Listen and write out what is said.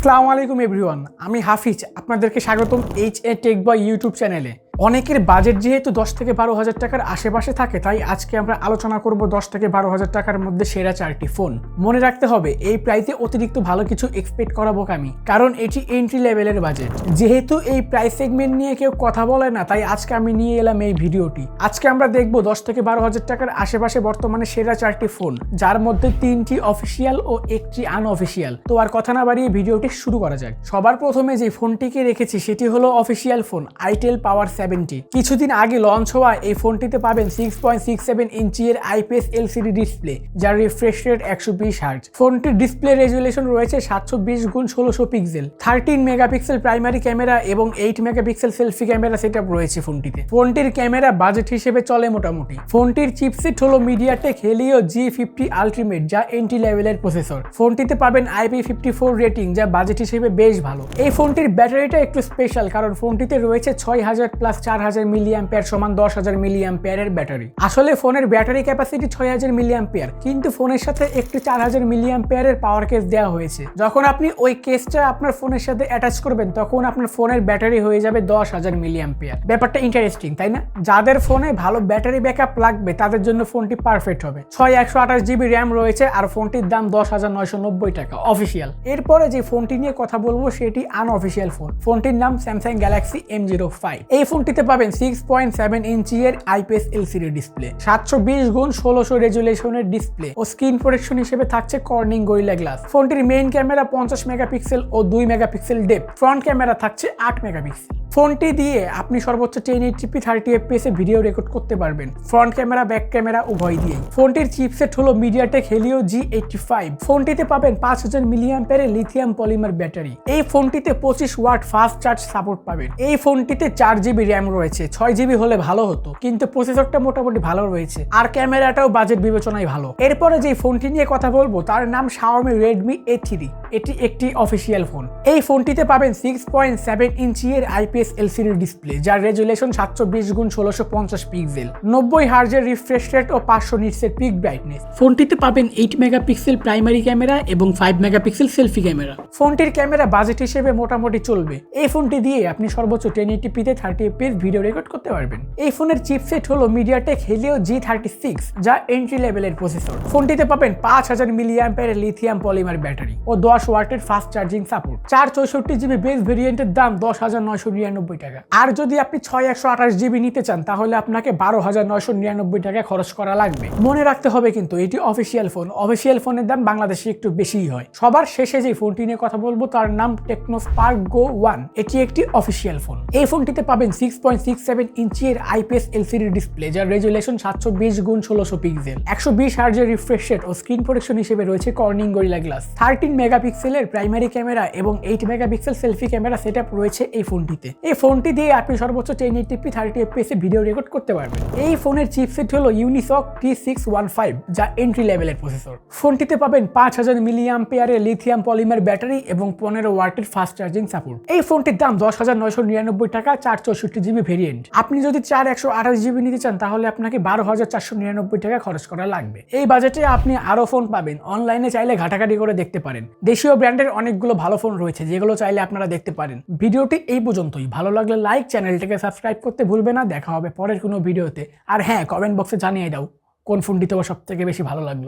আসসালামু আলাইকুম এভরিওয়ান, আমি হাফিজ। আপনাদেরকে স্বাগতম HA টেক বয় ইউটিউব চ্যানেলে। অনেকের বাজেট যেহেতু 10 থেকে 12 হাজার টাকার আশেপাশে থাকে, তাই আজকে আমরা আলোচনা করব 10 থেকে 12 হাজার টাকার মধ্যে সেরা 4টি ফোন। মনে রাখতে হবে এই প্রাইসে অতিরিক্ত ভালো কিছু এক্সপেক্ট করা বোকামি, কারণ এটি এন্ট্রি লেভেলের বাজেট। যেহেতু এই প্রাইস সেগমেন্ট নিয়ে কেউ কথা বলে না, তাই আজকে আমি নিয়ে এলাম এই ভিডিওটি। আজকে আমরা দেখব 10 থেকে 12 হাজার টাকার আশেপাশে বর্তমানে সেরা 4টি ফোন, যার মধ্যে 3টি অফিসিয়াল ও 1টি আনঅফিসিয়াল। তো আর কথা না বাড়িয়ে ভিডিওটি শুরু করা যাক। সবার প্রথমে যে ফোনটিকে রেখেছি সেটি হলো অফিসিয়াল ফোন আইটেল পাওয়ার 70। কিছুদিন আগে লঞ্চ হওয়া এই ফোনটিতে পাবেন 6.67 ইঞ্চি এর IPS LCD ডিসপ্লে, যার রিফ্রেশ রেট 120 হার্জ। ফোনটির ডিসপ্লে রেজুলেশন রয়েছে 720x1600 pixel, 13 megapixel primary camera এবং 8 মেগাপিক্সেল সেলফি ক্যামেরা সেটআপ রয়েছে ফোনটিতে। ফোনটির ক্যামেরা বাজেট হিসেবে চলে মোটামুটি। ফোনটির চিপসেট হলো মিডিয়াটেক হেলিও G50 আলটিমেট, যা এন্ট্রি লেভেলের প্রসেসর। ফোনটিতে পাবেন IP54 রেটিং, যা বাজেট হিসেবে বেশ ভালো। এই ফোনটির ব্যাটারিটা একটু স্পেশাল, কারণ ফোনটিতে রয়েছে 6000 প্লাস 4000 মিলিঅ্যাম্পিয়ার সমান 10000 মিলিঅ্যাম্পিয়ারের ব্যাটারি। আসলে ফোনের ব্যাটারি ক্যাপাসিটি 6000 মিলিঅ্যাম্পিয়ার, কিন্তু ফোনের সাথে একটি 4000 মিলিঅ্যাম্পিয়ারের পাওয়ার কেস দেওয়া হয়েছে। যখন আপনি ওই কেসটা আপনার ফোনের সাথে অ্যাটাচ করবেন, তখন আপনার ফোনের ব্যাটারি হয়ে যাবে 10000 মিলিঅ্যাম্পিয়ার। ব্যাপারটা ইন্টারেস্টিং, তাই না? যাদের ফোনে ভালো ব্যাটারি ব্যাকআপ লাগবে তাদের জন্য ফোনটি পারফেক্ট হবে। 128GB র্যাম রয়েছে, আর ফোনটির দাম 10,990 টাকা অফিসিয়াল। এরপরে যে ফোনটি নিয়ে কথা বলবো সেটি আনঅফিসিয়াল ফোন। ফোনটির নাম স্যামসাং গ্যালাক্সি M05। এই ফোনটিতে পাবেন 6.7 ইঞ্চি এর IPS LCD ডিসপ্লে, 720x1600 রেজুলেশনের ডিসপ্লে ও স্ক্রিন প্রোটেকশন হিসেবে থাকছে কর্নিং গরিলা গ্লাস। ফোনটির মেইন ক্যামেরা 50 মেগাপিক্সেল ও 2 মেগাপিক্সেল ডেপথ। ফ্রন্ট ক্যামেরা থাকছে 8 মেগাপিক্সেল। ফোনটি দিয়ে আপনি সর্বোচ্চ 1080p 30fps এ ভিডিও রেকর্ড করতে পারবেন, ফ্রন্ট ক্যামেরা ব্যাক ক্যামেরা উভয় দিয়েই। ফোনটির চিপসেট হলো মিডিয়াটেক হেলিও G85। ফোনটিতে পাবেন 5000 মিলিঅ্যাম্পিয়ারের লিথিয়াম পলিমার ব্যাটারি। এই ফোনটিতে 25 ওয়াট ফাস্ট চার্জ সাপোর্ট পাবেন। এই ফোনটিতে 4GB র্যাম রয়েছে, 6GB হলে ভালো হতো, কিন্তু প্রসেসরটা মোটামুটি ভালো রয়েছে, আর ক্যামেরাটাও বাজেট বিবেচনায় ভালো। এরপরে যে ফোনটি নিয়ে কথা বলবো তার নাম Xiaomi Redmi A3। এটি একটি অফিসিয়াল ফোন। এই ফোনটিতে পাবেন 6.7 ইঞ্চি এর IPS LCD ডিসপ্লে, যার রেজুলেশন 720x1650 পিক্সেল, 90 হার্জের রিফ্রেশ রেট ও 500 নিটসের পিক ব্রাইটনেস। ফোনটিতে পাবেন 8 মেগাপিক্সেল প্রাইমারি ক্যামেরা এবং 5 মেগাপিক্সেল সেলফি ক্যামেরা। ফোনটির ক্যামেরা বাজেট হিসেবে মোটামুটি চলবে। এই ফোনটি দিয়ে আপনি সর্বোচ্চ 1080p 30fps ভিডিও রেকর্ড করতে পারবেন। এই ফোনের চিপসেট হলো মিডিয়াটেক হেলিও G36, যা এন্ট্রি লেভেলের প্রসেসর। ফোনটিতে পাবেন 5000 মিলিঅ্যাম্পিয়ারের লিথিয়াম পলিমার ব্যাটারি ও 10 ওয়াটের fast charging support. 464GB base ভেরিয়েন্টের দাম 10,999 টাকা। আর যদি আপনি 6128GB নিতে চান, তাহলে আপনাকে 12,999 টাকা খরচ করা লাগবে। মনে রাখতে হবে কিন্তু এটি অফিসিয়াল ফোন। অফিসিয়াল ফোনের দাম বাংলাদেশে একটু বেশিই হয়। সবার শেষে যে ফোনটি নিয়ে কথা বলবো তার নাম টেকনো স্পার্ক গো 1। এটি একটি অফিসিয়াল ফোন। এই ফোনটিতে পাবেন 6.67 ইঞ্চি এর IPS LCD ডিসপ্লে, যার রেজুলেশন 720x1600 পিক্সেল, 120 হার্জের রিফ্রেশ রেট ও স্ক্রিন প্রোটেকশন হিসেবে রয়েছে কর্নিং গরিলা গ্লাস। 13 মেগাপিক্সেলের প্রাইমারি ক্যামেরা এবং 8 মেগাপিক্সেল সেলফি ক্যামেরা সেটআপ রয়েছে এই ফোনটিতে। এই ফোনটি দিয়ে আপনি সর্বোচ্চ 1080p 30fps এ ভিডিও রেকর্ড করতে পারবেন। এই ফোনের চিপসেট হলো ইউনিসক T615, যা এন্ট্রি লেভেলের প্রসেসর। ফোনটিতে পাবেন 5000 মিলিঅ্যাম্পিয়ারের লিথিয়াম পলিমার ব্যাটারি এবং 15 ওয়াটের ফাস্ট চার্জিং সাপোর্ট। এই ফোনটির দাম 10,999 টাকা, 464GB ভেরিয়েন্ট। আপনি যদি 128GB নিতে চান, তাহলে আপনাকে 12,499 টাকা খরচ করা লাগবে। এই বাজেটে আপনি আরো ফোন পাবেন। অনলাইনে চাইলে ঘাটাঘাটি করে দেখতে পারেন। দেশীয় ব্র্যান্ডের অনেকগুলো ভালো ফোন রয়েছে, যেগুলো চাইলে আপনারা দেখতে পারেন। ভিডিওটি এই পর্যন্তই। ভালো লাগলে লাইক, চ্যানেলটাকে সাবস্ক্রাইব করতে ভুলবে না। দেখা হবে পরের কোনো ভিডিওতে। আর হ্যাঁ, কমেন্ট বক্সে জানিয়ে দাও কোন ফোনটি তোমার সব থেকে বেশি ভালো লাগলো।